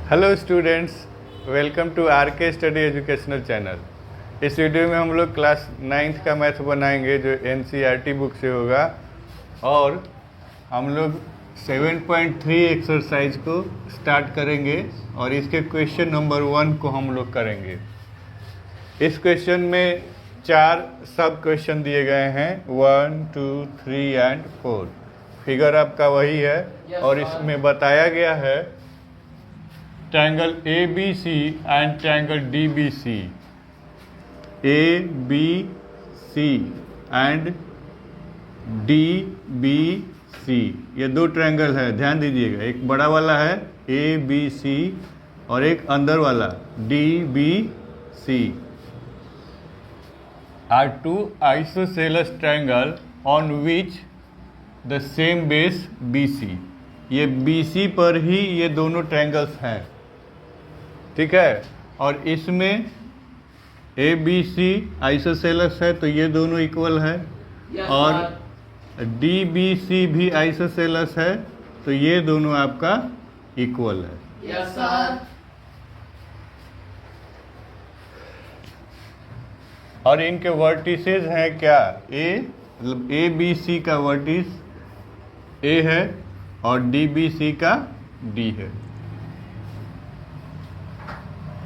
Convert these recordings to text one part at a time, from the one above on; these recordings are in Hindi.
Hello students, welcome to R K study educational channel. इस वीडियो में हम लोग क्लास 9th का मैथ बनाएंगे जो NCERT बुक से होगा, और हम लोग 7.3 एक्सरसाइज को स्टार्ट करेंगे और इसके क्वेश्चन नंबर 1 को हम लोग करेंगे। इस क्वेश्चन में 4 सब क्वेश्चन दिए गए हैं, 1, 2, 3 एंड 4। फिगर आपका वही है और इसमें बताया गया है triangle ABC and triangle DBC। ABC and DBC ये दो ट्रायंगल है, ध्यान दीजिएगा। एक बड़ा वाला है ABC और एक अंदर वाला DBC are two isosceles triangle on which the same base BC। ये BC पर ही ये दोनों ट्रायंगल्स हैं, ठीक है। और इसमें ABC आइसोसेलस है तो ये दोनों इक्वल है, और DBC भी आइसोसेलस है तो ये दोनों आपका इक्वल है। Yes sir. और इनके वर्टिसेस हैं क्या? ABC का वर्टिस A है और DBC का D है,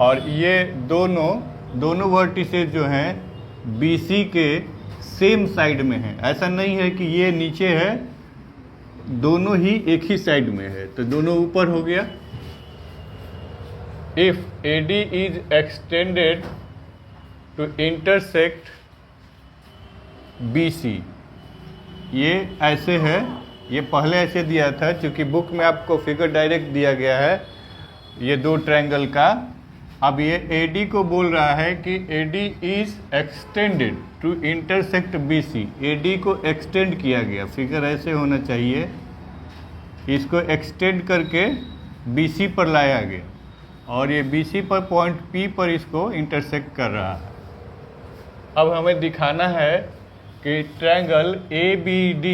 और ये दोनों वर्टिसेस जो हैं BC के सेम साइड में हैं। ऐसा नहीं है कि ये नीचे है, दोनों ही एक ही साइड में है, तो दोनों ऊपर हो गया। If AD is extended to intersect BC, ये ऐसे है, ये पहले ऐसे दिया था, क्योंकि बुक में आपको फिगर डायरेक्ट दिया गया है ये दो ट्रायंगल का। अब ये AD को बोल रहा है कि AD is extended to intersect BC। AD को एक्सटेंड किया गया, फिगर ऐसे होना चाहिए, इसको एक्सटेंड करके BC पर लाया गया, और ये BC पर पॉइंट P पर इसको इंटरसेक्ट कर रहा है। अब हमें दिखाना है कि triangle ABD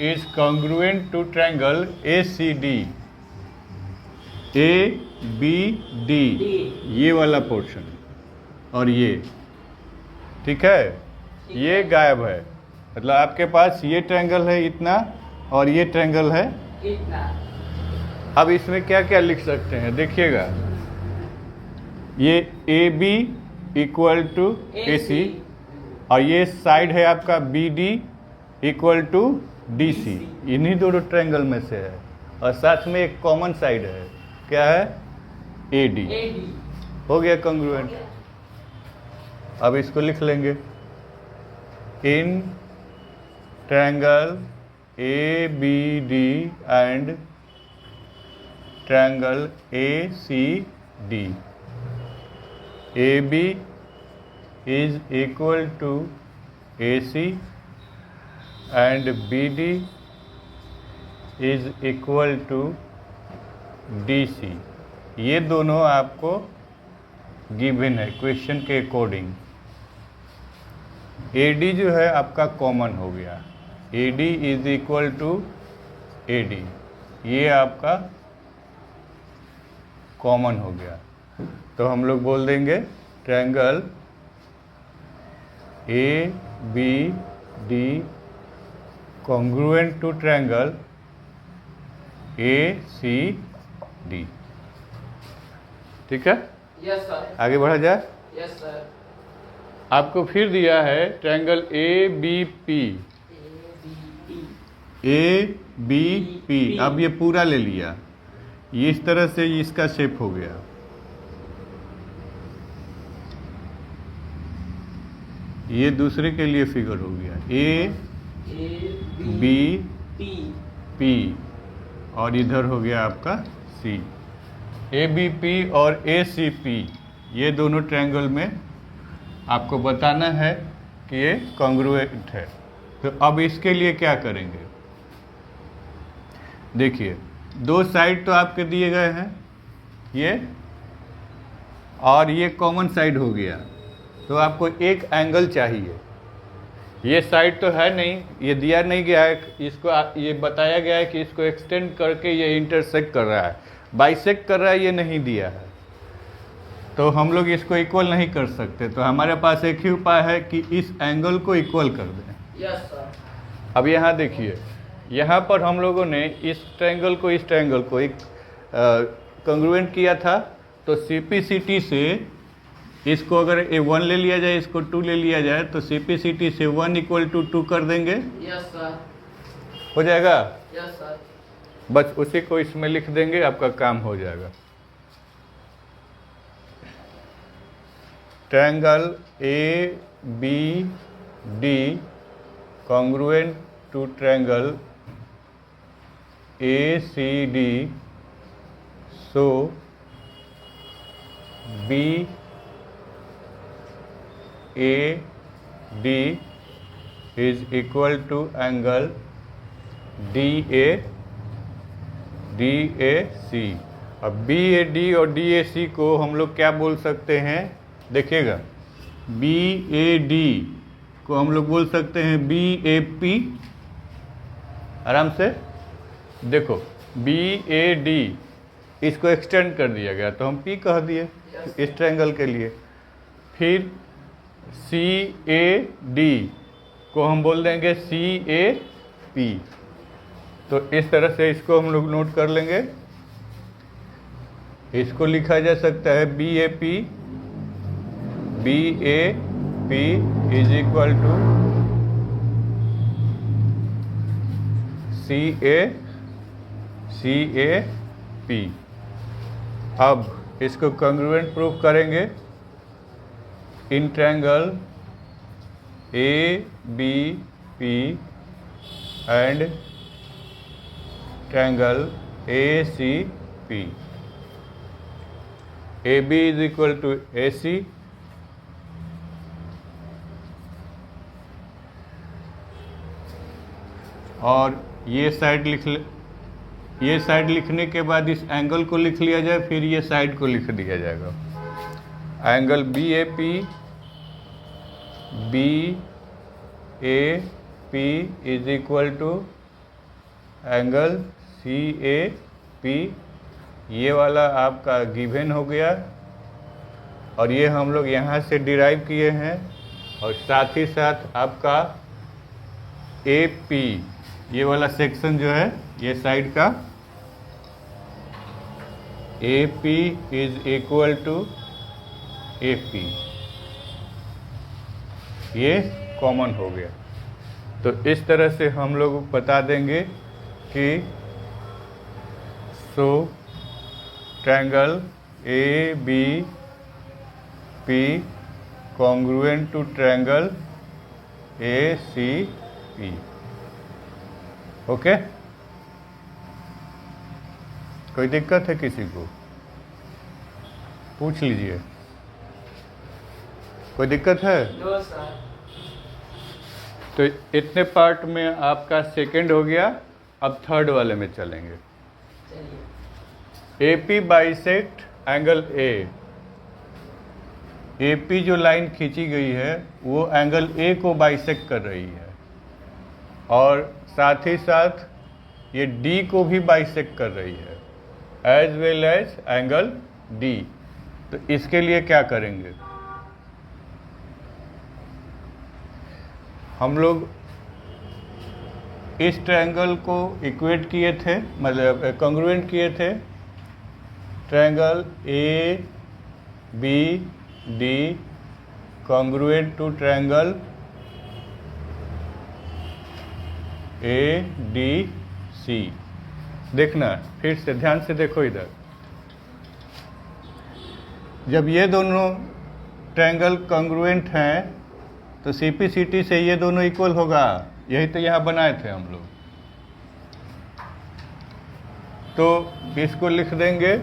is congruent to triangle ACD। ABD ये वाला पोर्शन और ये, ठीक है, ये गायब है। मतलब आपके पास ये ट्रायंगल है इतना और ये ट्रायंगल है इतना। अब इसमें क्या क्या लिख सकते हैं देखिएगा। ये AB इक्वल टू AC, और ये साइड है आपका BD इक्वल टू DC। इन्हीं दोनों ट्रायंगल में से है, और साथ में एक कॉमन साइड है, क्या है? AD। हो गया कॉन्ग्रुएंट। अब इसको लिख लेंगे, in triangle ABD and triangle ACD, AB is equal to AC and BD is equal to DC। ये दोनों आपको गिवन है क्वेश्चन के अकॉर्डिंग। AD जो है आपका कॉमन हो गया, AD is equal to AD, ये आपका कॉमन हो गया। तो हम लोग बोल देंगे triangle ABD congruent to triangle ACD, ठीक है। Yes sir. आगे बढ़ा जाए। Yes sir. आपको फिर दिया है ट्रायंगल ABP। ABP अब ये पूरा ले लिया, ये इस तरह से इसका शेप हो गया। ये दूसरे के लिए फिगर हो गया ABP, और इधर हो गया आपका C। ABP और ACP ये दोनों ट्रायंगल में आपको बताना है कि ये कॉन्ग्रुएंट है। तो अब इसके लिए क्या करेंगे, देखिए, दो साइड तो आपके दिए गए हैं, ये और ये कॉमन साइड हो गया, तो आपको एक एंगल चाहिए। ये साइड तो है नहीं, ये दिया नहीं गया है, इसको ये बताया गया है कि इसको एक्सटेंड करके ये इंटरसेक्ट कर रहा है। बाइसेक्ट कर रहा है ये नहीं दिया है, तो हम लोग इसको इक्वल नहीं कर सकते। तो हमारे पास एक ही उपाय है कि इस एंगल को इक्वल कर दें। Yes sir. अब यहाँ देखिए, यहाँ पर हम लोगों ने इस ट्रायंगल को एक कंग्रुएंट किया था, तो CPCT से इसको अगर A1 ले लिया जाए, इसको 2 ले लिया जाए, तो CPCT से 1 = 2 कर देंगे। Yes sir. हो जाएगा। Yes sir. बस उसी को इसमें लिख देंगे, आपका काम हो जाएगा। Triangle ABD congruent to triangle ACD, so BAD is equal to angle DAC। अब BAD और DAC को हम लोग क्या बोल सकते हैं, देखिएगा, BAD को हम लोग बोल सकते हैं BAP। आराम से देखो, BAD इसको एक्सटेंड कर दिया गया, तो हम P कह दिए इस ट्रायंगल के लिए। फिर CAD को हम बोल देंगे CAP। तो इस तरह से इसको हम लोग नोट कर लेंगे। इसको लिखा जा सकता है BAP is equal to CAP। अब इसको कंग्रुएंट प्रूफ करेंगे in triangle ABP and triangle ACP। AB is equal to AC, और ये साइड लिखने के बाद इस एंगल को लिख लिया जाए, फिर ये साइड को लिख दिया जाएगा। Angle BAP is equal to angle CAP। ये वाला आपका गिवन हो गया, और ये हम लोग यहाँ से डिराइव किए हैं, और साथ ही साथ आपका AP, ये वाला सेक्शन जो है ये साइड का, AP is equal to AP, ये कॉमन हो गया। तो इस तरह से हम लोग बता देंगे कि so triangle ABP congruent to triangle ACP। Okay, कोई दिक्कत है किसी को, पूछ लीजिए। कोई दिक्कत है? No sir. तो इतने पार्ट में आपका सेकंड हो गया। अब थर्ड वाले में चलेंगे। चलिए। AP bisect angle A। AP जो लाइन खींची गई है वो एंगल A को बाइसेक्ट कर रही है, और साथ ही साथ ये D को भी बाइसेक्ट कर रही है, as well as angle D। तो इसके लिए क्या करेंगे, हम लोग इस ट्रायंगल को इक्वेट किए थे, मतलब कॉन्ग्रुएंट किए थे triangle ABD congruent to triangle ADC। देखना, फिर से ध्यान से देखो इधर, जब ये दोनों ट्रायंगल कॉन्ग्रुएंट हैं तो CPCT से ये दोनों इक्वल होगा। यही तो यहाँ बनाए थे हम लोग। तो इसको लिख देंगे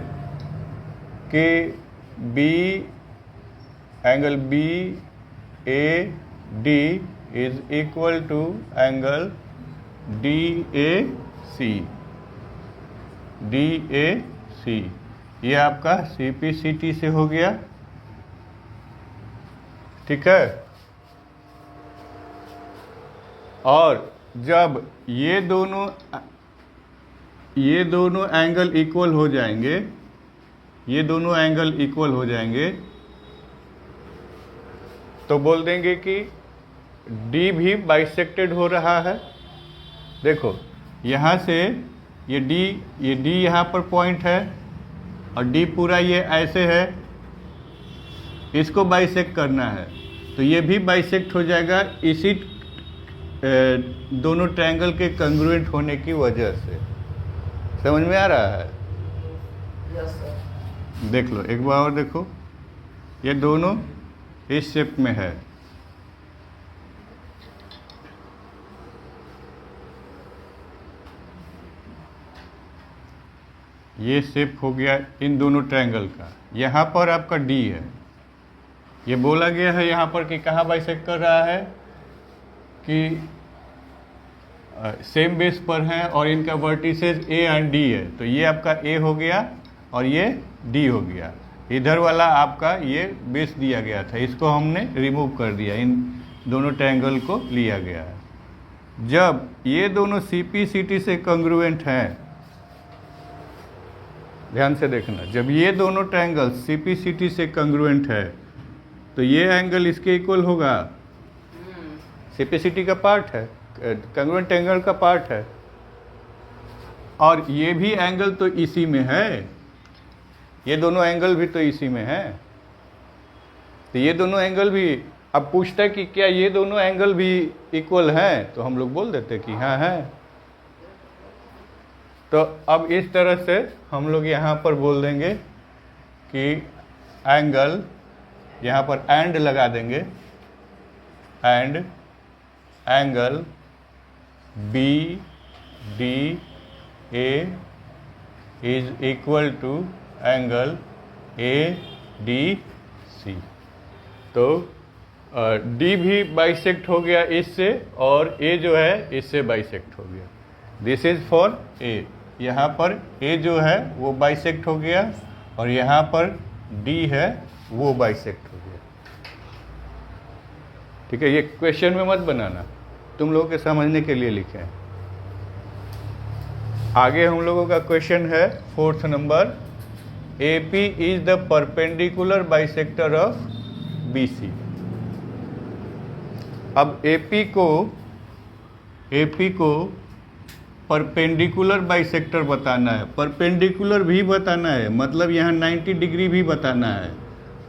कि angle BAD is equal to angle DAC। ये आपका CPCT से हो गया, ठीक है। और जब ये ये दोनों एंगल इक्वल हो जाएंगे, ये दोनों एंगल इक्वल हो जाएंगे, तो बोल देंगे कि डी भी बाइसेक्टेड हो रहा है। देखो यहाँ से ये डी यहाँ पर पॉइंट है और डी पूरा ये ऐसे है, इसको बाइसेक्ट करना है तो ये भी बाइसेक्ट हो जाएगा इसी दोनों ट्रायंगल के कंग्रुएंट होने की वजह से। समझ में आ रहा है? Yes sir. देख लो एक बार और देखो, ये दोनों इस शेप में है, ये शेप हो गया इन दोनों ट्रायंगल का। यहाँ पर आपका डी है, ये बोला गया है यहाँ पर कि कहाँ बाइसेक्ट कर रहा है कि सेम बेस पर है और इनका वर्टिसेस ए एंड डी है, तो ये आपका ए हो गया और ये डी हो गया। इधर वाला आपका ये बेस दिया गया था, इसको हमने रिमूव कर दिया, इन दोनों ट्रायंगल को लिया गया है। जब ये दोनों सीपी सीटी से कंग्रुएंट हैं, ध्यान से देखना, जब ये दोनों ट्रायंगल सीपी सीटी से कंग्रुएंट है तो ये एंगल इसके इक्वल होगा, सीपी सीटी का पार्ट है, कंग्रुएंट एंगल का पार्ट है, और ये भी एंगल तो इसी में है, ये दोनों एंगल भी तो इसी में है, तो ये दोनों एंगल भी। अब पूछता है कि क्या ये दोनों एंगल भी इक्वल हैं, तो हम लोग बोल देते कि हाँ है। तो अब इस तरह से हम लोग यहाँ पर बोल देंगे कि एंगल, यहाँ पर एंड लगा देंगे, and angle B D A is equal to angle A D C. तो डी भी बाइसेक्ट हो गया इससे और ए जो है इससे बाइसेक्ट हो गया। This is for a. यहाँ पर ए जो है वो बाइसेक्ट हो गया और यहाँ पर डी है वो बाइसेक्ट हो गया। ठीक है, ये क्वेश्चन में मत बनाना, तुम लोगों के समझने के लिए लिखे हैं। आगे हम लोगों का क्वेश्चन है 4th number, AP is the perpendicular bisector of BC। अब AP को परपेंडिकुलर बाइसेक्टर बताना है, परपेंडिकुलर भी बताना है, मतलब यहाँ 90 डिग्री भी बताना है,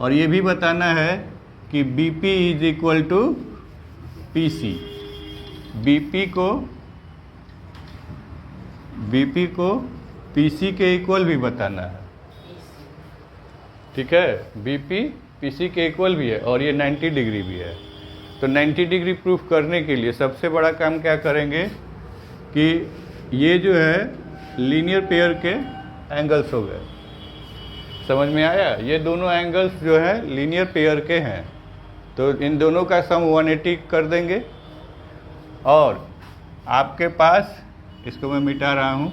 और ये भी बताना है कि BP is equal to PC। BP को PC के इक्वल भी बताना है। ठीक है, BP PC के इक्वल भी है और ये 90 डिग्री भी है। तो 90 डिग्री प्रूफ करने के लिए सबसे बड़ा काम क्या करेंगे कि ये जो है लीनियर पेयर के एंगल्स हो गए। समझ में आया? ये दोनों एंगल्स जो है लीनियर पेयर के हैं, तो इन दोनों का सम 180 कर देंगे। और आपके पास, इसको मैं मिटा रहा हूँ,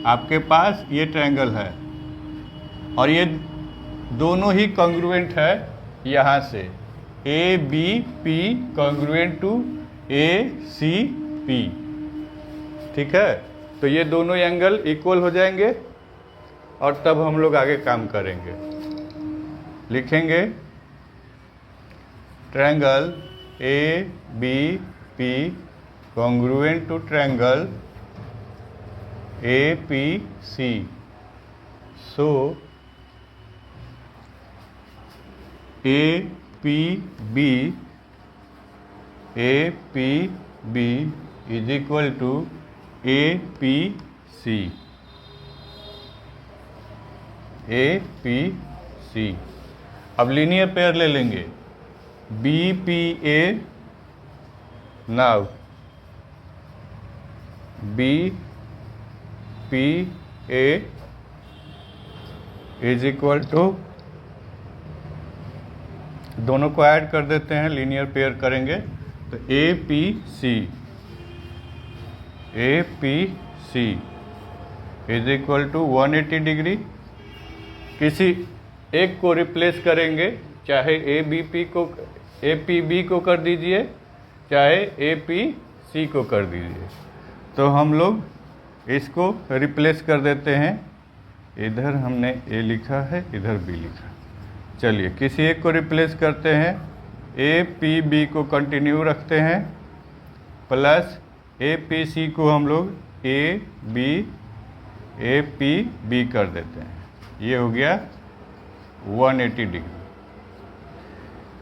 आपके पास ये ट्रायंगल है और ये दोनों ही कॉन्ग्रुएंट है यहाँ से, A B P congruent to A C P. ठीक है, तो ये दोनों एंगल इक्वल हो जाएंगे और तब हम लोग आगे काम करेंगे। लिखेंगे triangle A B P congruent to triangle A P C, so A P B is equal to A P C. अब लीनियर पेयर ले लेंगे, B P A, now B P A is equal to, दोनों को ऐड कर देते हैं, लीनियर पेयर करेंगे तो A P C is equal to 180 degree. किसी एक को रिप्लेस करेंगे, चाहे ए पी बी को कर दीजिए, चाहे ए पी सी को कर दीजिए। तो हम लोग इसको रिप्लेस कर देते हैं। इधर हमने ए लिखा है, इधर बी लिखा। चलिए किसी एक को रिप्लेस करते हैं। ए पी बी को कंटिन्यू रखते हैं, प्लस ए पी सी को हम लोग ए पी बी कर देते हैं। ये हो गया 180 डिग्री।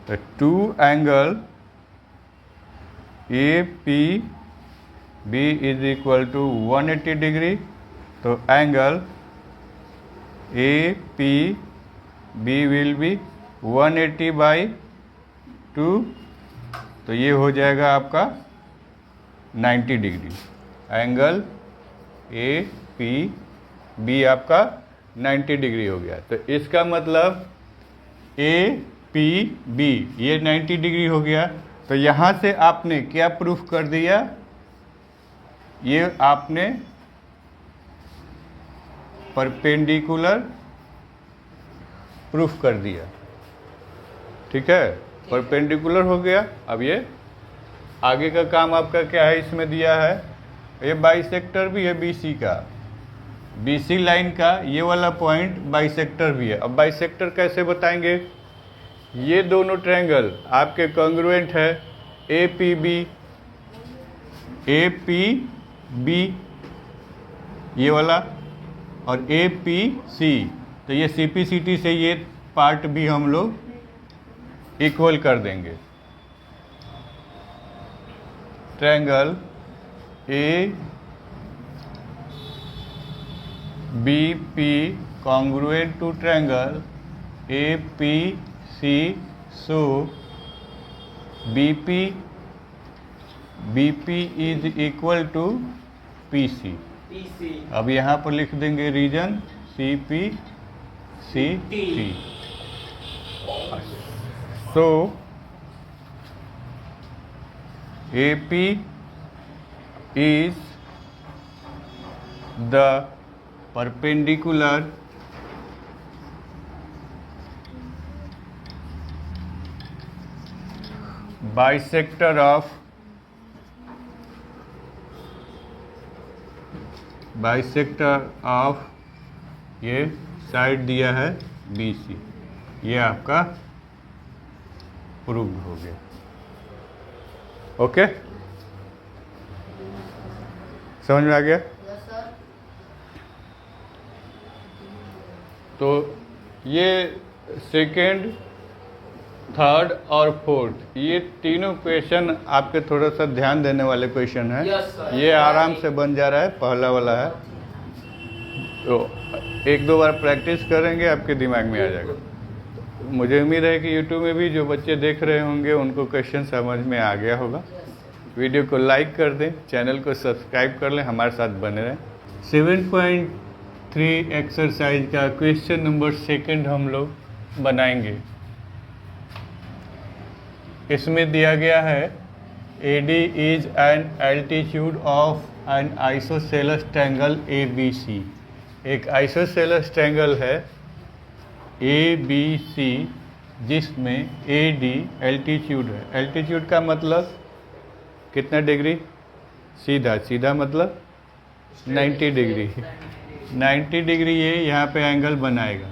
तो two angle A P B is equal to 180 degree. तो angle A P B will be 180 by 2। तो ये हो जाएगा आपका 90 degree. Angle A P B आपका 90 डिग्री हो गया। तो इसका मतलब ए पी बी ये 90 डिग्री हो गया। तो यहाँ से आपने क्या प्रूफ कर दिया? ये आपने परपेंडिकुलर प्रूफ कर दिया। ठीक है, परपेंडिकुलर हो गया। अब ये आगे का काम आपका क्या है, इसमें दिया है ये बाइसेक्टर भी है बीसी का, बीसी लाइन का ये वाला पॉइंट बाइसेक्टर भी है। अब बाइसेक्टर कैसे बताएंगे? ये दोनों ट्रायंगल आपके कॉन्ग्रुएंट है, ए पी बी ये वाला और ए पी सी। तो ये सी पी सी टी से ये पार्ट भी हम लोग इक्वल कर देंगे। Triangle A B P congruent to triangle A P C, so B P is equal to P C. अब यहाँ पर लिख देंगे reason C P C T. So A P is the perpendicular bisector of ये साइड दिया है BC। ये आपका प्रूव्ड हो गया। ओके, समझ में आ गया? Yes, sir. तो ये सेकेंड, थर्ड और फोर्थ ये तीनों क्वेश्चन आपके थोड़ा सा ध्यान देने वाले क्वेश्चन हैं। Yes, sir. ये आराम से बन जा रहा है, पहला वाला है। तो एक दो बार प्रैक्टिस करेंगे आपके दिमाग में आ जाएगा। मुझे उम्मीद है कि YouTube में भी जो बच्चे देख रहे होंगे उनको क्वेश्चन समझ में आ गया होगा। वीडियो को लाइक कर दें, चैनल को सब्सक्राइब कर लें, हमारे साथ बने रहें। 7.3 एक्सरसाइज का क्वेश्चन नंबर सेकंड हम लोग बनाएंगे। इसमें दिया गया है AD is an altitude of N isosceles triangle ABC। एक आइसोसेलेस ट्रायंगल है ABC जिसमें AD एल्टीट्यूड है। एल्टीट्यूड का मतलब कितना डिग्री? सीधा मतलब 90 डिग्री। 90 डिग्री ये यहाँ पे एंगल बनाएगा।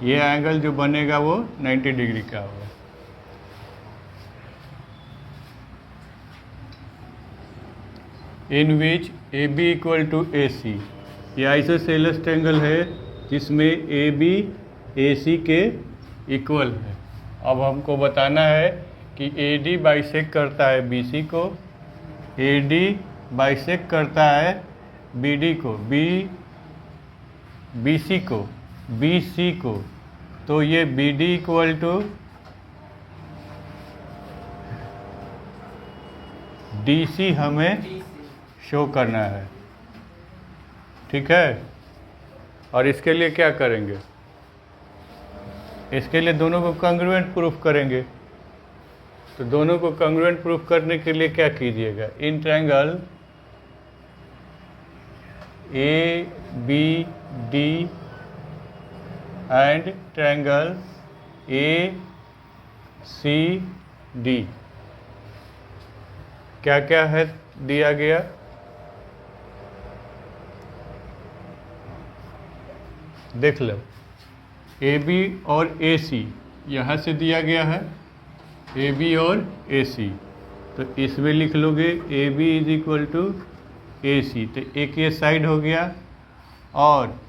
ये एंगल जो बनेगा वो 90 डिग्री का होगा। इन विच AB इक्वल टू AC। ये आइसोसेलेस ट्रायंगल है जिसमें AB AC के इक्वल है। अब हमको बताना है कि AD बाइसेक्ट करता है BC को, AD बाइसेक्ट करता है BD को, BC को, BC को। तो ये BD इक्वल टू DC हमें शो करना है। ठीक है, और इसके लिए क्या करेंगे? इसके लिए दोनों को कॉन्ग्रुएंट प्रूफ करेंगे। तो दोनों को कॉन्ग्रुएंट प्रूफ करने के लिए क्या कीजिएगा? In triangle ABD and triangle ACD क्या क्या है दिया गया? देख लो, ए बी और ए सी यहाँ से दिया गया है, ए बी और ए सी, तो इसमें लिख लोगे A B is equal to A C, तो एक ये साइड हो गया और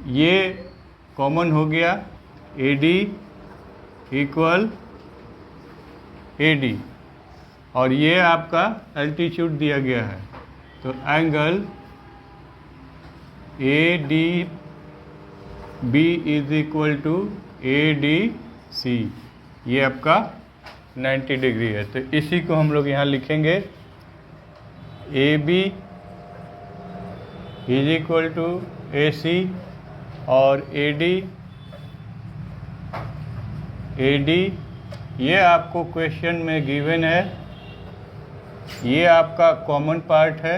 ये कॉमन हो गया, A D equal A D, और ये आपका एल्टीट्यूड दिया गया है, तो angle A D B is equal to A D C, ये आपका 90 डिग्री है। तो इसी को हम लोग यहाँ लिखेंगे, A B is equal to A C और ए डी ये आपको क्वेश्चन में गिवन है, ये आपका कॉमन पार्ट है,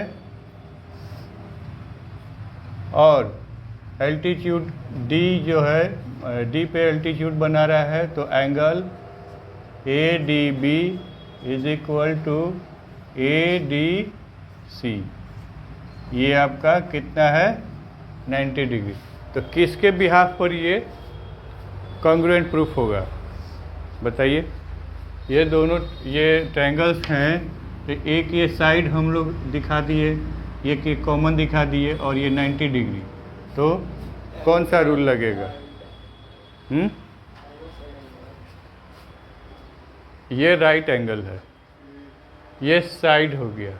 और एल्टीट्यूड डी जो है, डी पे एल्टीट्यूड बना रहा है, तो angle A D B is equal to A D C, ये आपका कितना है 90 डिग्री। तो किसके बिहाफ पर ये कॉन्ग्रुएंट प्रूफ होगा बताइए? ये दोनों ये ट्रायंगल्स हैं, तो एक ये साइड हम लोग दिखा दिए, ये कॉमन दिखा दिए, और ये 90 डिग्री, तो कौन सा रूल लगेगा? ये राइट एंगल है, ये साइड हो गया,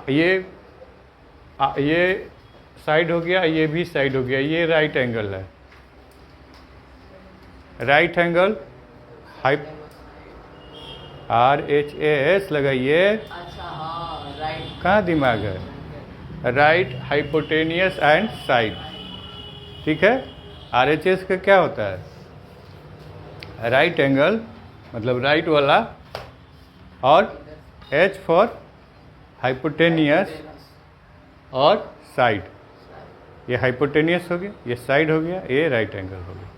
ये साइड हो गया, ये भी साइड हो गया, ये राइट एंगल है। राइट एंगल RHAS लगाइए। अच्छा हाँ राइट। कहाँ दिमाग है? राइट हाइपोटेनियस एंड साइड, ठीक है। RHS का क्या होता है? राइट एंगल मतलब राइट वाला, और H फॉर हाइपोटेनियस और साइड, ये हाइपोटेनियस हो गया, ये साइड हो गया, ये राइट एंगल हो गया।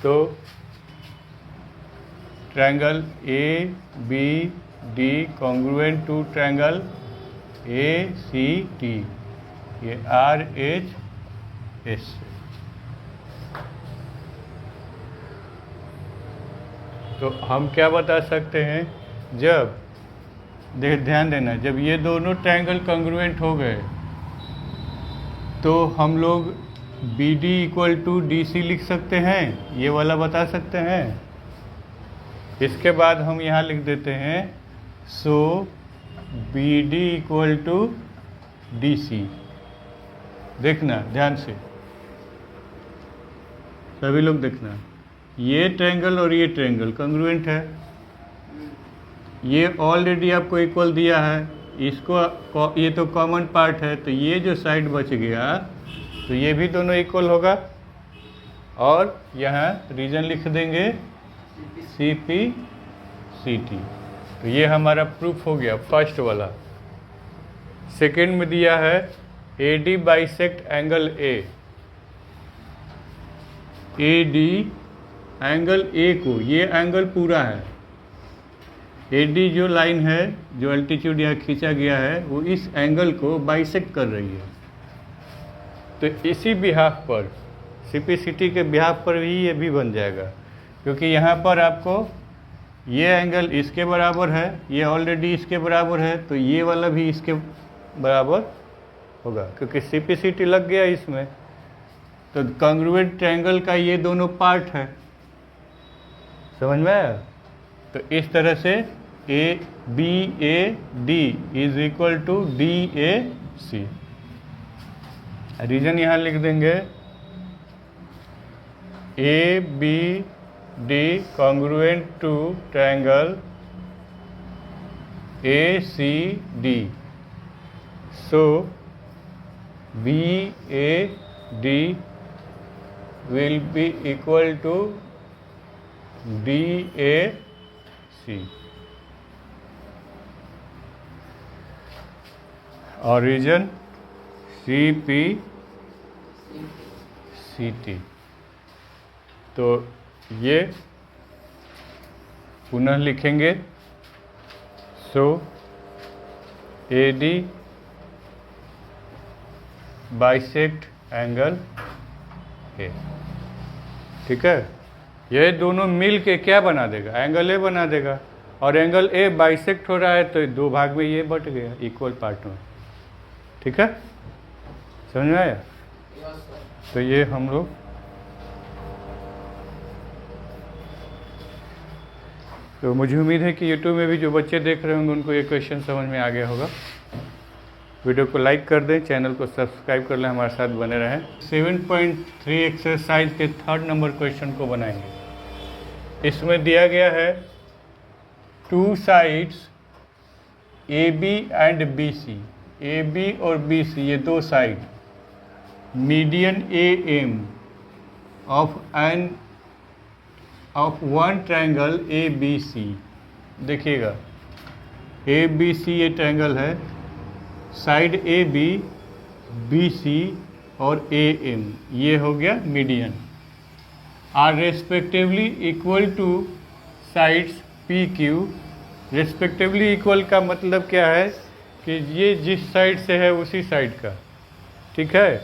तो triangle A B D congruent to triangle A C T, ये RHS। तो हम क्या बता सकते हैं, जब ध्यान देना, जब ये दोनों ट्रायंगल कॉन्ग्रुएंट हो गए तो हम लोग B D equal to D C लिख सकते हैं, ये वाला बता सकते हैं। इसके बाद हम यहाँ लिख देते हैं, so B D equal to D C. देखना ध्यान से, सभी लोग देखना, ये ट्रायंगल और ये ट्रायंगल कॉन्ग्रुएंट है, ये ऑलरेडी आपको इक्वल दिया है, इसको ये तो कॉमन पार्ट है, तो ये जो साइड बच गया तो ये भी दोनों इक्वल होगा, और यहाँ रीजन लिख देंगे CP CT। तो ये हमारा प्रूफ हो गया फर्स्ट वाला। सेकंड में दिया है AD bisect angle A, AD angle A को, ये एंगल पूरा है, AD जो लाइन है, जो एल्टीट्यूड यहाँ खींचा गया है, वो इस एंगल को बाइसेक्ट कर रही है। तो इसी बिहाफ पर, CPCT के बिहाफ पर ही ये भी बन जाएगा, क्योंकि यहाँ पर आपको ये एंगल इसके बराबर है, ये ऑलरेडी इसके बराबर है, तो ये वाला भी इसके बराबर होगा, क्योंकि CPCT लग गया इसमें। तो कॉन्ग्रुएंट ट्रायंगल का ये दोनों पार्ट है, समझ में आया? तो इस तरह से ABAD is equal to DAC। Reason यहाँ लिख देंगे, ABD congruent to triangle ACD, so BAD will be equal to DAC। और रीजन CPCT। तो ये पुनः लिखेंगे, so AD bisect angle A. ठीक है, ये दोनों मिल के क्या बना देगा? एंगल ए बना देगा। और एंगल ए बाइसेक्ट हो रहा है तो दो भाग में ये बट गया इक्वल पार्ट में। ठीक है, समझ में आया? तो ये हम लोग तो मुझे उम्मीद है कि यूट्यूब में भी जो बच्चे देख रहे होंगे उनको ये क्वेश्चन समझ में आ गया होगा। वीडियो को लाइक कर दें, चैनल को सब्सक्राइब कर लें, हमारे साथ बने रहें। 7.3 एक्सरसाइज के 3rd नंबर क्वेश्चन को बनाएंगे। इसमें दिया गया है 2 sides AB and BC। AB और BC ये दो साइड, median AM of one triangle ABC। देखिएगा ABC ये ट्रायंगल है, साइड AB, BC और AM ये हो गया median, are respectively equal to sides PQ। Respectively equal का मतलब क्या है कि ये जिस साइड से है उसी साइड का। ठीक है,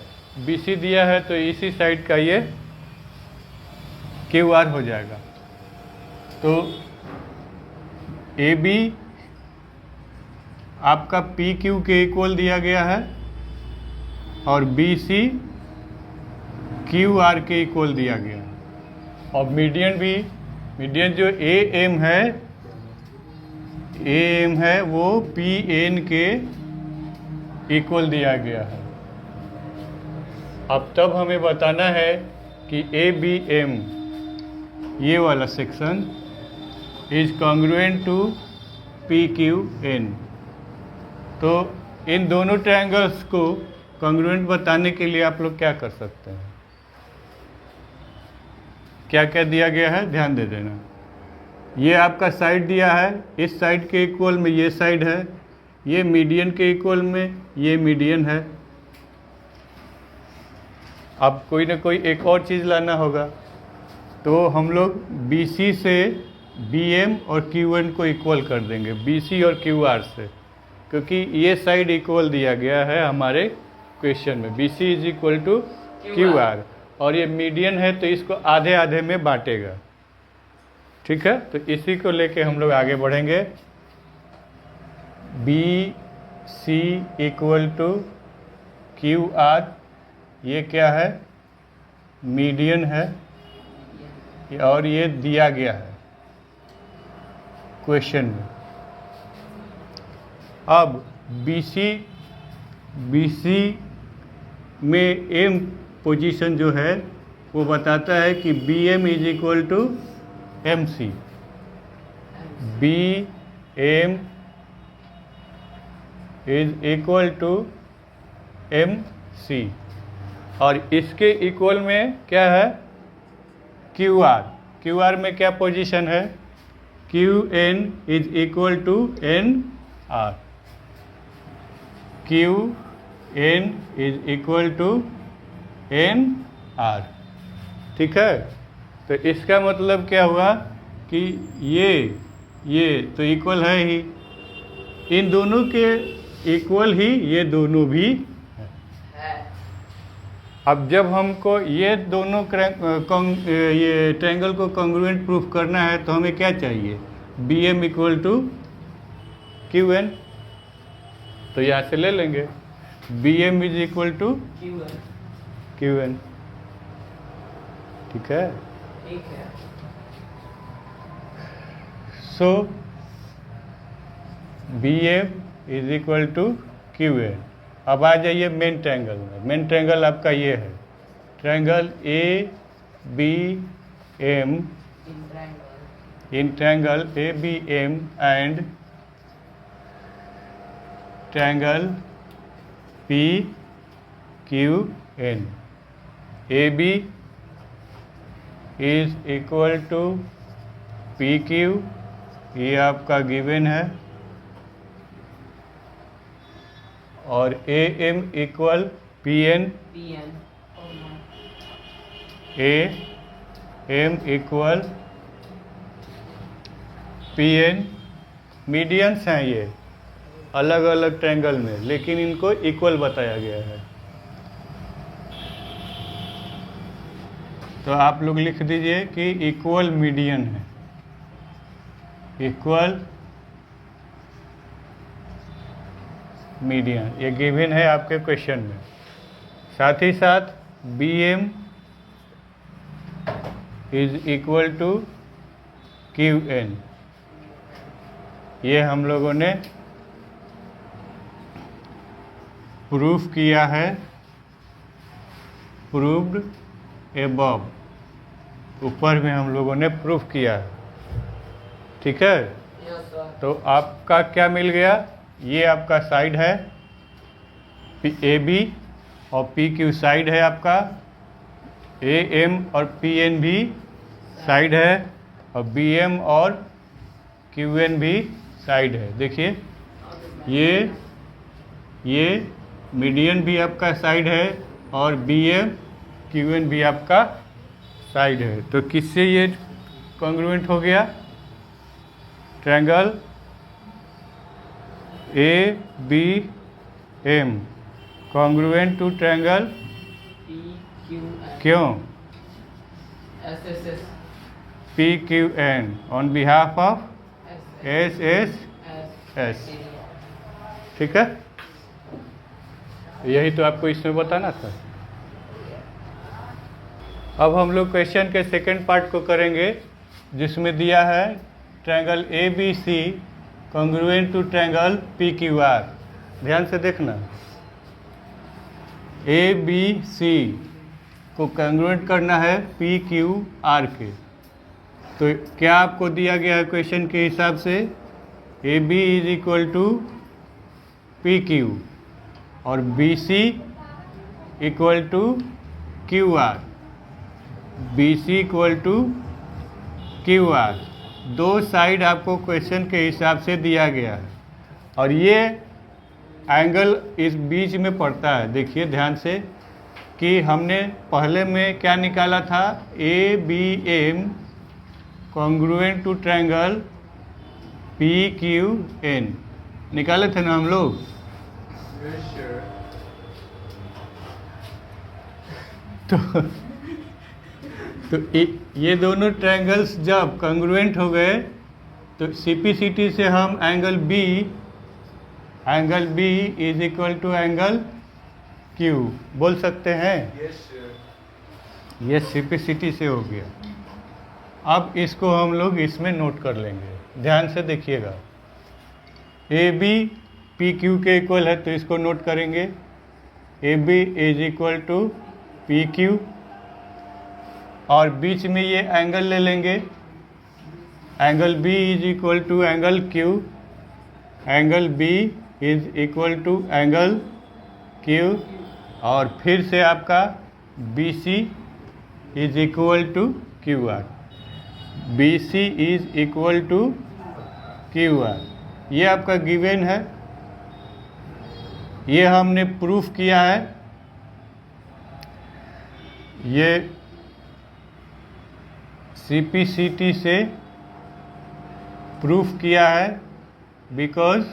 BC दिया है तो इसी साइड का ये QR हो जाएगा। तो AB आपका PQ के इक्वल दिया गया है और BC QR के इक्वल दिया गया है। और मीडियन भी, मीडियन जो AM है वो PN के इक्वल दिया गया है। अब तब हमें बताना है कि ABM ये वाला section is congruent to PQN। तो इन दोनों ट्रायंगल्स को कॉन्ग्रुएंट बताने के लिए आप लोग क्या कर सकते हैं? क्या क्या दिया गया है ध्यान दे देना। ये आपका साइड दिया है, इस साइड के इक्वल में ये साइड है, ये मीडियन के इक्वल में ये मीडियन है। अब कोई ना कोई एक और चीज़ लाना होगा, तो हम लोग BC से BM और QN को इक्वल कर देंगे, BC और QR से, क्योंकि ये साइड इक्वल दिया गया है हमारे क्वेश्चन में। BC is equal to QR और ये मीडियन है तो इसको आधे आधे में बांटेगा। ठीक है, तो इसी को लेके हम लोग आगे बढ़ेंगे। BC इक्वल टू QR, ये क्या है? मीडियन है और ये दिया गया है क्वेश्चन में। अब BC में M पोजीशन जो है वो बताता है कि BM is equal to MC। BM is equal to MC और इसके इक्वल में क्या है? QR में क्या पोजीशन है? QN is equal to NR। QN is equal to NR। ठीक है, तो इसका मतलब क्या हुआ कि ये तो इक्वल है ही, इन दोनों के इक्वल ही ये दोनों भी है। अब जब हमको ये दोनों ये ट्रायंगल को कॉन्ग्रुएंट प्रूफ करना है तो हमें क्या चाहिए? BM equal to QN। तो यहाँ से ले लेंगे BM is equal to QN। ठीक है, ठीक है। So BM is equal to QN। अब आ जाइए मेन ट्रायंगल में। मेन ट्रायंगल आपका ये है, triangle ABM in triangle ABM and triangle PQN। AB is equal to PQ, ये आपका गिवन है, और AM equal PN, AM equal PN। Medians हैं ये अलग अलग ट्रायंगल में, लेकिन इनको इक्वल बताया गया है। तो आप लोग लिख दीजिए कि इक्वल मीडियन है, इक्वल मीडियन, ये गिवन है आपके क्वेश्चन में। साथ ही साथ B M is equal to Q N, ये हम लोगों ने प्रूफ किया है, प्रूव्ड एबव, ऊपर में हम लोगों ने प्रूफ किया है। ठीक है, यस सर। तो आपका क्या मिल गया, ये आपका साइड है ए बी और पी क्यू साइड है आपका, ए एम और पी एन भी साइड है और बी एम और क्यू एन भी साइड है। देखिए ये मीडियन भी आपका साइड है और बी एम क्यू एन भी आपका साइड है। तो किससे ये कॉन्ग्रुएंट हो गया, triangle A B M congruent to triangle P Q N क्यों S S S P Q N on behalf of S S S S. ठीक है, यही तो आपको इसमें बताना था। अब हम लोग क्वेश्चन के सेकंड पार्ट को करेंगे, जिसमें दिया है triangle A B C congruent to triangle P Q R. ध्यान से देखना, ए बी सी को कॉन्ग्रुएंट करना है पी क्यू आर के। तो क्या आपको दिया गया है क्वेश्चन के हिसाब से, A B is equal to P Q और B C equal to Q R, B C equal to Q R. दो साइड आपको क्वेश्चन के हिसाब से दिया गया है और ये एंगल इस बीच में पड़ता है। देखिए ध्यान से कि हमने पहले में क्या निकाला था, A B M congruent to triangle P Q N निकाले थे ना हम लोग। तो ये दोनों ट्रायंगल्स जब कॉन्ग्रुएंट हो गए तो सीपीसीटी से हम angle B is equal to angle Q बोल सकते हैं। ये सीपीसीटी से हो गया। अब इसको हम लोग इसमें नोट कर लेंगे, ध्यान से देखिएगा। ए बी पी क्यू के इक्वल है तो इसको नोट करेंगे, A B is equal to P Q और बीच में ये एंगल ले लेंगे, angle B is equal to angle Q, angle B is equal to angle Q और फिर से आपका B C is equal to Q R, B C is equal to Q R. ये आपका गिवन है, ये हमने प्रूफ किया है। ये सीपीसीटी से प्रूफ किया है because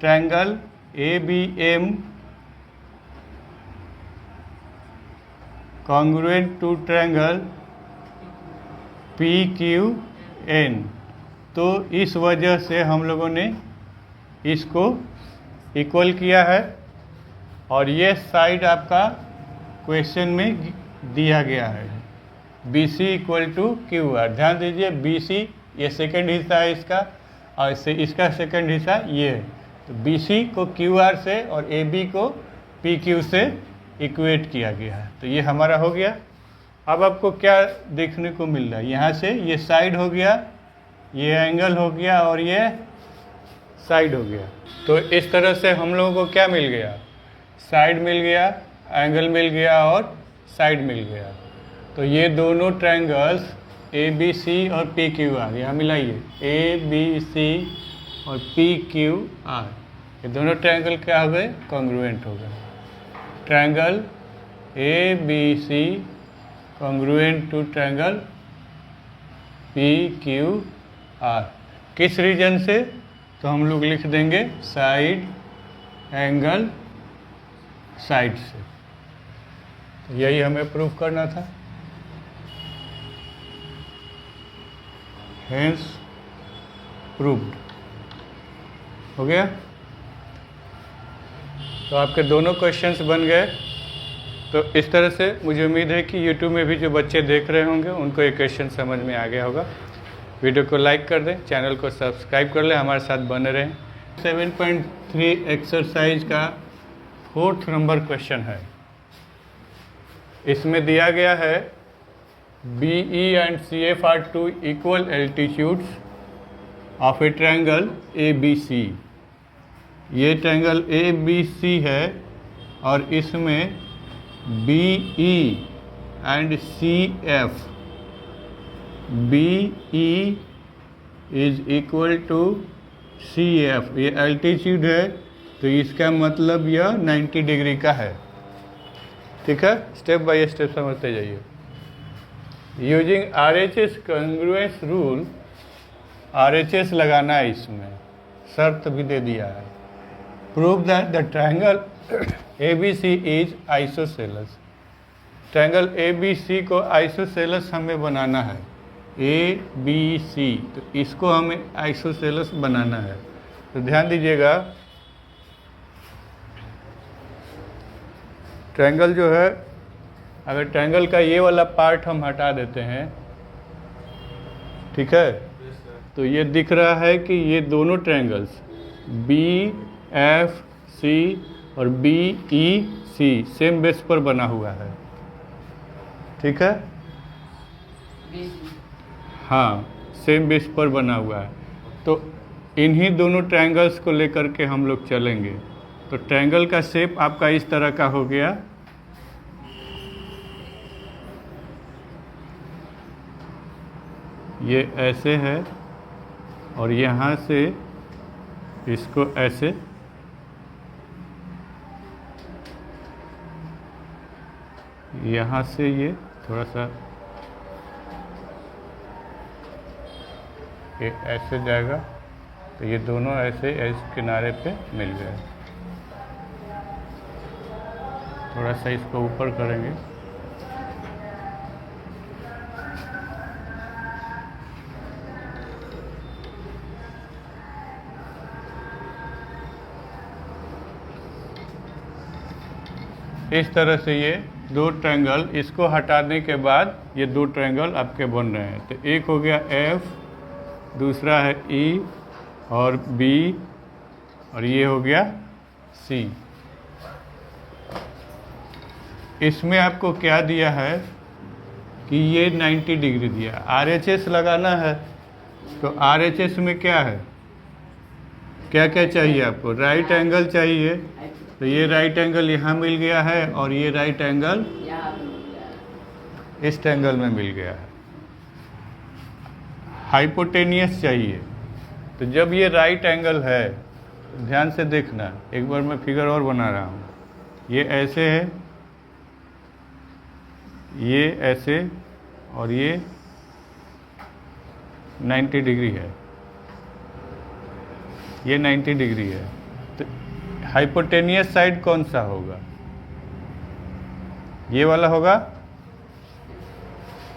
triangle A B M congruent to triangle P Q N. तो इस वजह से हम लोगों ने इसको इक्वल किया है और ये साइड आपका क्वेश्चन में दिया गया है, B C equal to Q R. ध्यान दीजिए, बी सी ये सेकेंड हिस्सा है इसका और इसका सेकेंड हिस्सा ये है। तो बी सी को क्यू आर से और ए बी को पी क्यू से इक्वेट किया गया है। तो ये हमारा हो गया। अब आपको क्या देखने को मिल रहा है, यहाँ से ये साइड हो गया, ये एंगल हो गया और ये साइड हो गया। तो इस तरह से हम लोगों को क्या मिल गया, साइड मिल गया, एंगल मिल गया और साइड मिल गया। तो ये दोनों ट्रायंगल्स ए बी सी और पी क्यू आर, यहाँ मिलाइए, ए बी सी और पी क्यू आर, ये दोनों ट्रायंगल क्या हो गए, कॉन्ग्रुएंट हो गए। Triangle A B C congruent to triangle P Q R. किस रीजन से, तो हम लोग लिख देंगे साइड एंगल साइड से। तो यही हमें प्रूफ करना था। Hence proved. हो गया? तो आपके दोनों क्वेश्चंस बन गए। तो इस तरह से मुझे उम्मीद है कि यूट्यूब में भी जो बच्चे देख रहे होंगे उनको ये क्वेश्चन समझ में आ गया होगा। वीडियो को लाइक कर दें, चैनल को सब्सक्राइब कर लें, हमारे साथ बने रहें। 7.3 एक्सरसाइज का 4th नंबर क्वेश्चन है। इसमें दिया गया है BE and CF are two equal altitudes of a triangle ABC। ये ट्रायंगल ABC है और इसमें BE and CF, BE is equal to CF। ये एल्टीट्यूड है तो इसका मतलब यह 90 डिग्री का है। ठीक है, स्टेप बाय स्टेप समझते जाइए। यूजिंग RHS कंग्रुएंस रूल, RHS लगाना है, इसमें शर्त भी दे दिया है। Prove that the triangle ABC is isosceles. Triangle ABC को आइसोसेलस हमें बनाना है, ABC, तो इसको हमें आइसोसेलस बनाना है। तो ध्यान दीजिएगा, ट्रायंगल जो है, अगर ट्रायंगल का ये वाला पार्ट हम हटा देते हैं, ठीक है, तो ये दिख रहा है कि ये दोनों ट्रायंगल्स BFC और BEC सेम बेस पर बना हुआ है। ठीक है, हाँ, सेम बेस पर बना हुआ है। तो इन्हीं दोनों ट्रायंगल्स को लेकर के हम लोग चलेंगे। तो ट्रायंगल का शेप आपका इस तरह का हो गया। ये ऐसे है और यहाँ से इसको ऐसे, यहाँ से ये थोड़ा सा ये ऐसे जाएगा, तो ये दोनों ऐसे इस किनारे पे मिल गए। थोड़ा सा इसको ऊपर करेंगे, इस तरह से ये दो ट्रायंगल, इसको हटाने के बाद ये दो ट्रायंगल आपके बन रहे हैं। तो एक हो गया F, दूसरा है E और B, और ये हो गया C। इसमें आपको क्या दिया है कि ये 90 डिग्री दिया, RHS लगाना है। तो RHS में क्या है, क्या क्या चाहिए आपको? राइट एंगल चाहिए, तो ये राइट एंगल यहाँ मिल गया है और ये राइट एंगल इस ट्रायंगल में मिल गया है। हाइपोटेनियस चाहिए, तो जब ये राइट एंगल है, ध्यान से देखना, एक बार मैं फिगर और बना रहा हूँ। ये ऐसे है, ये ऐसे, और ये 90 डिग्री है, ये 90 डिग्री है। तो हाइपोटेनियस साइड कौन सा होगा? ये वाला होगा।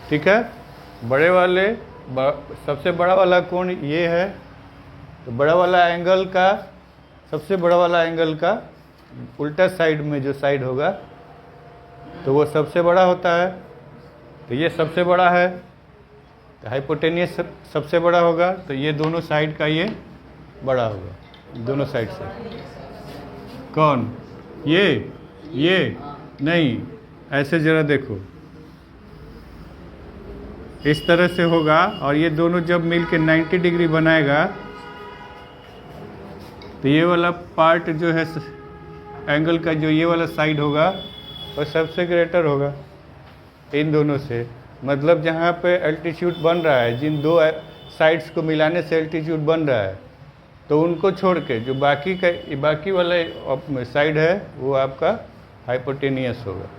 ठीक है, बड़े वाले सबसे बड़ा वाला कोण ये है, तो बड़ा वाला एंगल का, सबसे बड़ा वाला एंगल का उल्टा साइड में जो साइड होगा तो वो सबसे बड़ा होता है। तो ये सबसे बड़ा है, तो हाइपोटेनियस सबसे बड़ा होगा, तो ये दोनों साइड का ये बड़ा होगा, दोनों साइड से। कौन? ये नहीं, ऐसे जरा देखो, इस तरह से होगा, और ये दोनों जब मिलके 90 डिग्री बनाएगा तो ये वाला पार्ट जो है एंगल का, जो ये वाला साइड होगा वो सबसे ग्रेटर होगा इन दोनों से। मतलब जहाँ पे एल्टीट्यूड बन रहा है, जिन दो साइड्स को मिलाने से एल्टीट्यूड बन रहा है, तो उनको छोड़ के जो बाकी वाला साइड है वो आपका हाइपोटेनियस होगा।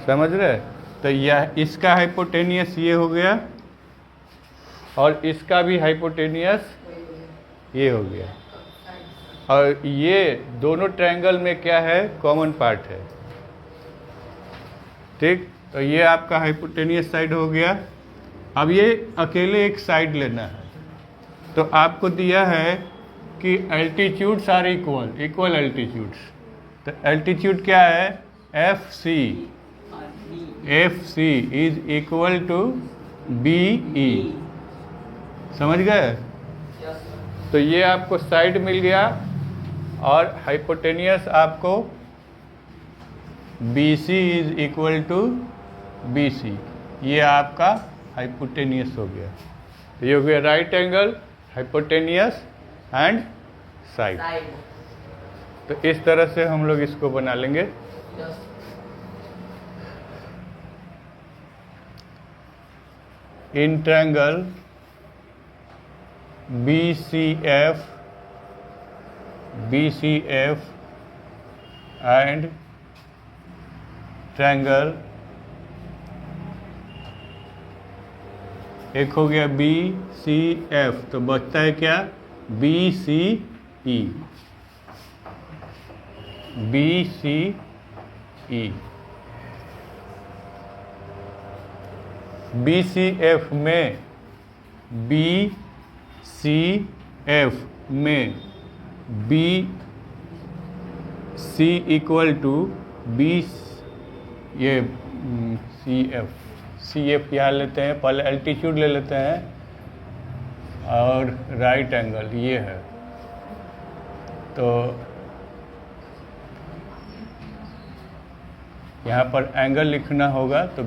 समझ रहे? तो यह इसका हाइपोटेनियस ये हो गया, और इसका भी हाइपोटेनियस ये हो गया, और ये दोनों ट्रायंगल में क्या है, कॉमन पार्ट है। ठीक, तो ये आपका हाइपोटेनियस साइड हो गया। अब ये अकेले एक साइड लेना है, तो आपको दिया है कि एल्टीट्यूड्स आर इक्वल एल्टीट्यूड्स। तो एल्टीट्यूड क्या है? F C is equal to B E. समझ गए? Yes sir. तो ये आपको साइड मिल गया और हाइपोटेनियस आपको B C is equal to B C. ये आपका हाइपोटेनियस हो गया। तो ये हो गया right angle, hypotenuse and side. Side. तो इस तरह से हम लोग इसको बना लेंगे। Yes. In triangle BCF and triangle, एक हो गया BCF, तो बचता है क्या? BCE। BCF में BC इक्वल टू बी, ये CF यहाँ लेते हैं, पहले एल्टीट्यूड ले लेते हैं और राइट एंगल ये है। तो यहाँ पर एंगल लिखना होगा, तो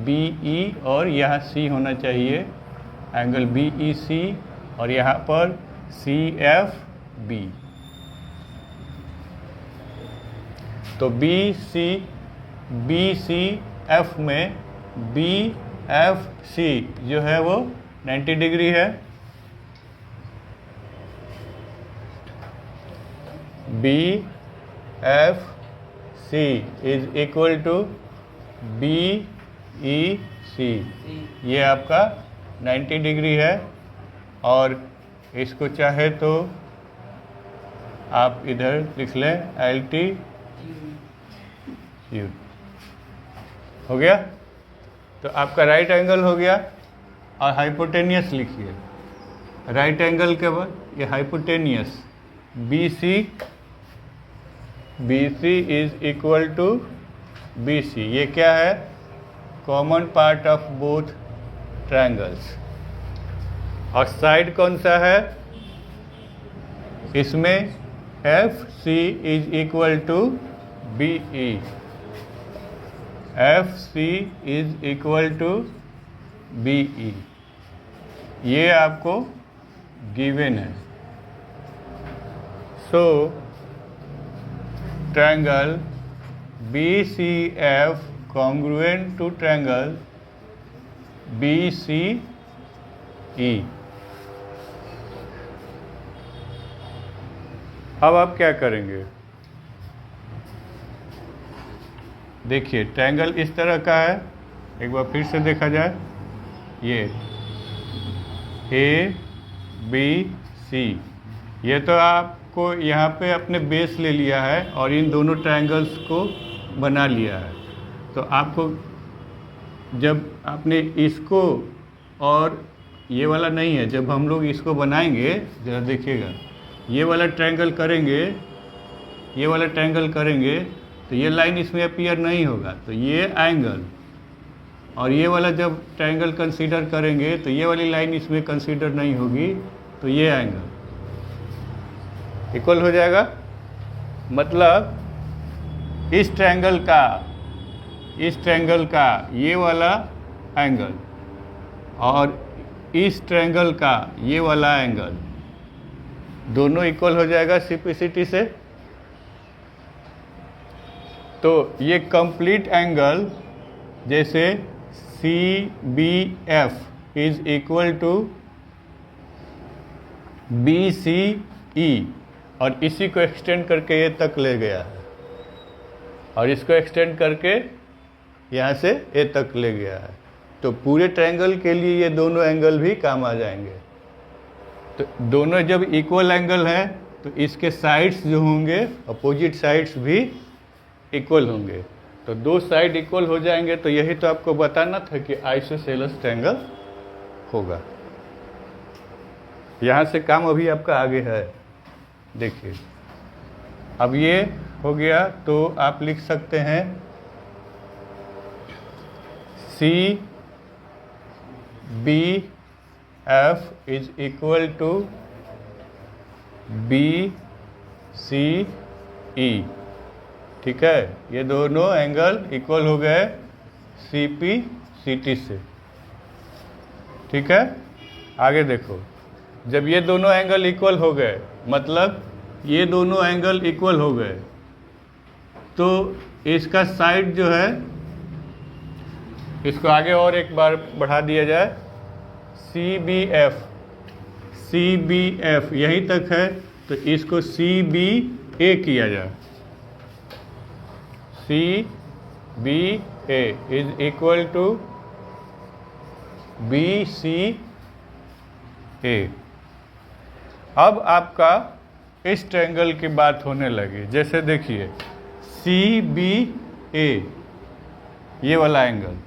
BE और यहाँ C होना चाहिए, एंगल BEC, और यहाँ पर CFB। तो BCF में BFC जो है वो 90 डिग्री है। BFC is equal to BEC, ये आपका 90 डिग्री है। और इसको चाहे तो आप इधर लिख लें एल्टीट्यूड। हो गया? तो आपका राइट एंगल हो गया। और हाइपोटेनियस लिखिए, राइट एंगल के बाद ये hypotenuse BC is equal to BC। ये क्या है? Common part of both triangles. और साइड कौन सा है इसमें? FC is equal to BE। FC is equal to BE, ये आपको गिवन है। So triangle BCF congruent to triangle BCE। अब आप क्या करेंगे? देखिए ट्रायंगल इस तरह का है, एक बार फिर से देखा जाए। ये ABC, ये तो आपको यहाँ पे अपने बेस ले लिया है और इन दोनों ट्रायंगल्स को बना लिया है। तो आपको जब आपने इसको, और ये वाला नहीं है, जब हम लोग इसको बनाएंगे, जरा देखिएगा, ये वाला ट्रायंगल करेंगे, ये वाला ट्रायंगल करेंगे तो ये लाइन इसमें अपीयर नहीं होगा, तो ये एंगल, और ये वाला जब ट्रायंगल कंसीडर करेंगे तो ये वाली लाइन इसमें कंसीडर नहीं होगी, तो ये एंगल इक्वल हो जाएगा। मतलब इस ट्रायंगल का ये वाला एंगल और इस ट्रायंगल का ये वाला एंगल दोनों इक्वल हो जाएगा सिंप्लिसिटी से। तो ये कंप्लीट एंगल जैसे CBF is equal to BCE, और इसी को एक्सटेंड करके ये तक ले गया है, और इसको एक्सटेंड करके यहाँ से ए तक ले गया है। तो पूरे ट्रायंगल के लिए ये दोनों एंगल भी काम आ जाएंगे। तो दोनों जब इक्वल एंगल है तो इसके साइड्स जो होंगे, अपोजिट साइड्स भी इक्वल होंगे। तो दो साइड इक्वल हो जाएंगे, तो यही तो आपको बताना था कि आइसोसेलेस ट्रायंगल होगा। यहाँ से काम अभी आपका आगे है। देखिए अब ये हो गया, तो आप लिख सकते हैं C B F is equal to B C E. ठीक है, ये दोनों एंगल इक्वल हो गए सी पी सी टी से। ठीक है, आगे देखो, जब ये दोनों एंगल इक्वल हो गए, मतलब ये दोनों एंगल इक्वल हो गए, तो इसका साइड जो है, इसको आगे और एक बार बढ़ा दिया जाए, सी बी एफ यहीं तक है, तो इसको सी बी ए किया जाए। C B A is equal to B C A. अब आपका इस ट्रायंगल की बात होने लगी। जैसे देखिए सी बी ए ये वाला एंगल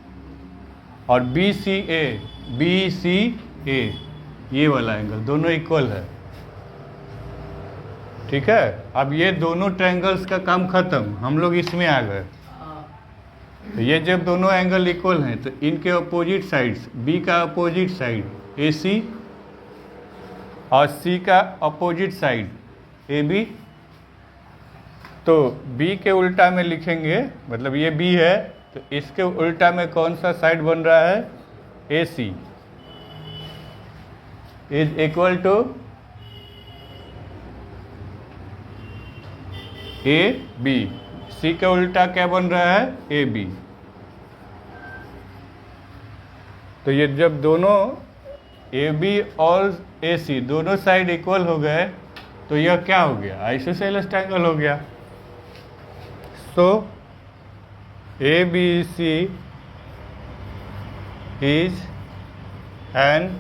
और बी सी ए ये वाला एंगल, दोनों इक्वल है। ठीक है, अब ये दोनों ट्रायंगल्स का काम खत्म, हम लोग इसमें आ गए। तो ये जब दोनों एंगल इक्वल हैं, तो इनके अपोजिट साइड्स, बी का अपोजिट साइड ए सी और सी का अपोजिट साइड ए बी, तो बी के उल्टा में लिखेंगे, मतलब ये बी है, तो इसके उल्टा में कौन सा साइड बन रहा है, A C is equal to A B. C के उल्टा क्या बन रहा है, ए बी। तो ये जब दोनों ए बी और ए सी दोनों साइड इक्वल हो गए, तो यह क्या हो गया, आइसोसेलेस ट्रायंगल हो गया। So A B C is an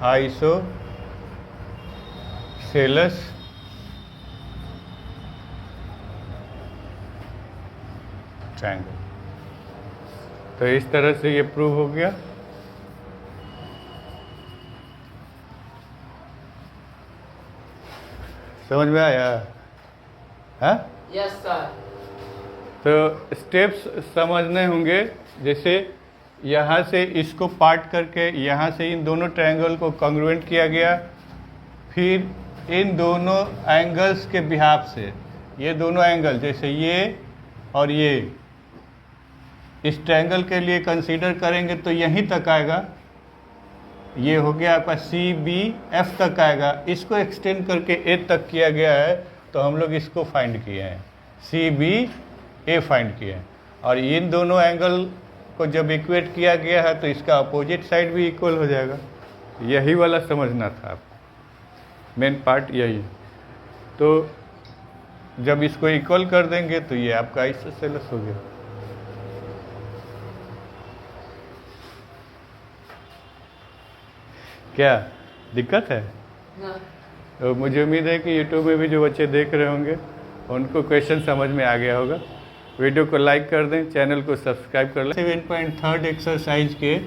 isosceles triangle. तो इस तरह से ये प्रूव हो गया। समझ में आया? हाँ, यस सर। तो स्टेप्स समझने होंगे। जैसे यहाँ से इसको पार्ट करके यहाँ से इन दोनों ट्रायंगल को कॉन्ग्रुएंट किया गया, फिर इन दोनों एंगल्स के बिहाफ से ये दोनों एंगल, जैसे ये और ये, इस ट्रायंगल के लिए कंसीडर करेंगे तो यहीं तक आएगा। ये हो गया आपका सी बी एफ तक आएगा, इसको एक्सटेंड करके ए तक किया गया है, तो हम लोग इसको फाइंड किए हैं, सी बी ए फाइंड किए हैं। और इन दोनों एंगल को जब इक्वेट किया गया है, तो इसका अपोजिट साइड भी इक्वल हो जाएगा। यही वाला समझना था आपको, मेन पार्ट यही। तो जब इसको इक्वल कर देंगे, तो ये आपका आइसोसेलेस हो गया। क्या दिक्कत है? ना। तो मुझे उम्मीद है कि यूट्यूब में भी जो बच्चे देख रहे होंगे उनको क्वेश्चन समझ में आ गया होगा। वीडियो को लाइक कर दें, चैनल को सब्सक्राइब कर लें। 7.3 एक्सरसाइज के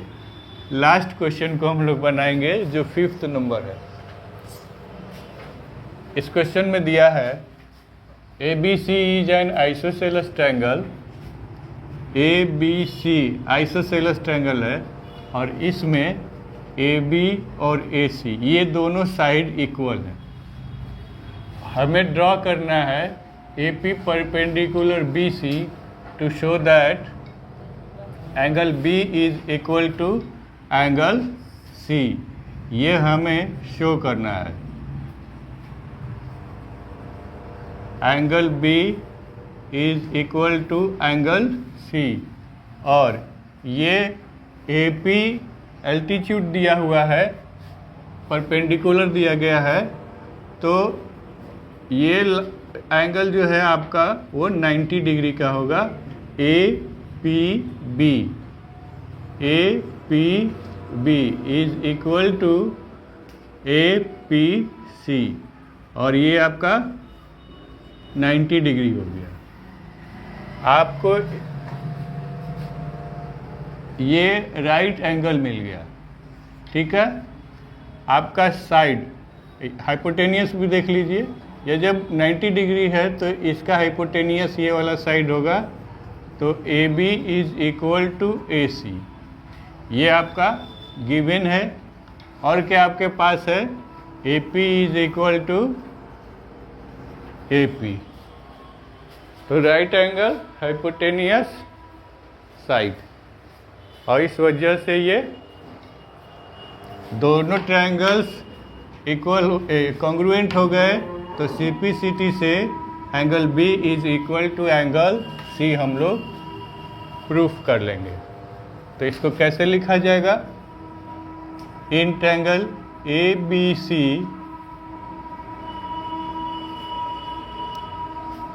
लास्ट क्वेश्चन को हम लोग बनाएंगे, जो 5th नंबर है। इस क्वेश्चन में दिया है A B C is an isosceles triangle. A B C isosceles triangle है, और इसमें ए बी और ए सी ये दोनों साइड इक्वल हैं। हमें ड्रॉ करना है A P perpendicular B C to show that angle B is equal to angle C. ये हमें शो करना है। Angle B is equal to angle C, और ये ए पी एल्टीट्यूड दिया हुआ है, परपेंडिकुलर दिया गया है, तो ये एंगल जो है आपका वो 90 डिग्री का होगा। A P B is equal to A P C, और ये आपका 90 डिग्री हो गया। आपको ये राइट एंगल मिल गया, ठीक है। आपका साइड हाइपोटेनियस भी देख लीजिए, ये जब 90 डिग्री है तो इसका हाइपोटेनियस ये वाला साइड होगा, तो A B is equal to A C, ये आपका गिवन है। और क्या आपके पास है, A P is equal to A P, तो राइट एंगल हाइपोटेनियस साइड, और इस वजह से ये दोनों ट्रायंगल्स इक्वल कॉन्ग्रुएंट हो गए, तो सी पी सी टी से angle B is equal to angle C हम लोग प्रूफ कर लेंगे। तो इसको कैसे लिखा जाएगा, in triangle A B C,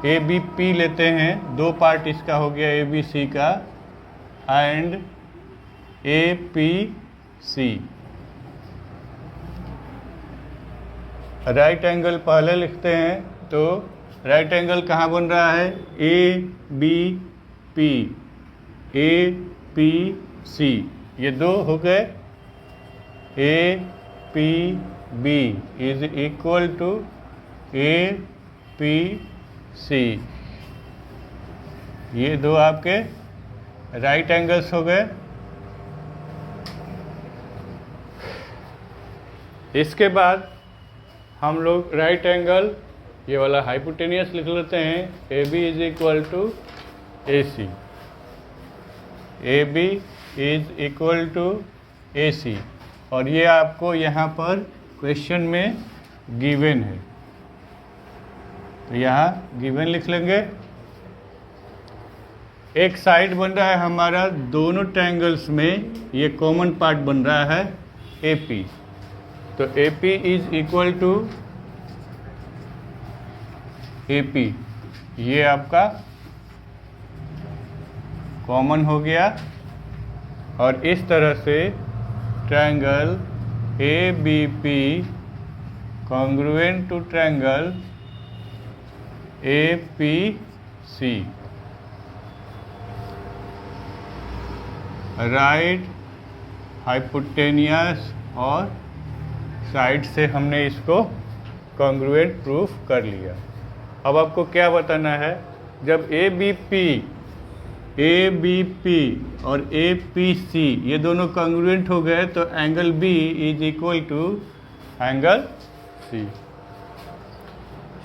A B P लेते हैं, दो पार्ट इसका हो गया ए बी सी का, and A P C. Right angle पहले लिखते हैं, तो राइट एंगल कहाँ बन रहा है, A B P, A P C, ये दो हो गए, A P B is equal to A P C, ये दो आपके राइट एंगल्स हो गए। इसके बाद हम लोग राइट एंगल ये वाला हाइपोटेनियस लिख लेते हैं, A B is equal to A C, A B is equal to A C, और ये आपको यहाँ पर क्वेश्चन में गिवन है, तो यहाँ गिवन लिख लेंगे। एक साइड बन रहा है हमारा दोनों ट्रायंगल्स में, ये कॉमन पार्ट बन रहा है ए पी, तो A P is equal to A P, ये आपका कॉमन हो गया। और इस तरह से triangle A B P congruent to triangle A P C, right hypotenuse और साइड से हमने इसको कॉन्ग्रुएंट प्रूफ कर लिया। अब आपको क्या बताना है, जब ए बी पी और ए पी सी ये दोनों कॉन्ग्रुएंट हो गए, तो angle B is equal to angle C,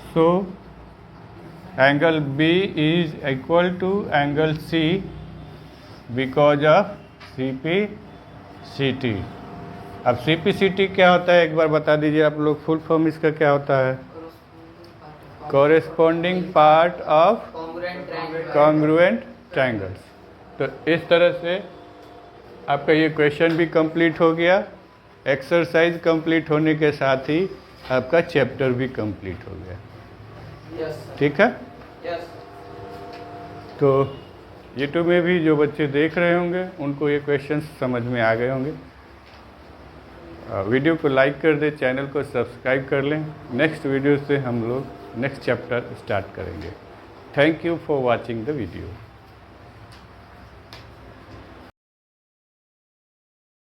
so angle B is equal to angle C because of C P C T. अब सी पी सी टी क्या होता है, एक बार बता दीजिए आप लोग, फुल फॉर्म इसका क्या होता है, corresponding part of congruent triangles. तो इस तरह से आपका ये क्वेश्चन भी कंप्लीट हो गया, एक्सरसाइज कंप्लीट होने के साथ ही आपका चैप्टर भी कंप्लीट हो गया, ठीक है। तो यूट्यूब में भी जो बच्चे देख रहे होंगे उनको ये क्वेश्चंस समझ में आ गए होंगे। वीडियो को लाइक कर दें, चैनल को सब्सक्राइब कर लें। नेक्स्ट वीडियो से हम लोग नेक्स्ट चैप्टर स्टार्ट करेंगे। Thank you for watching the video.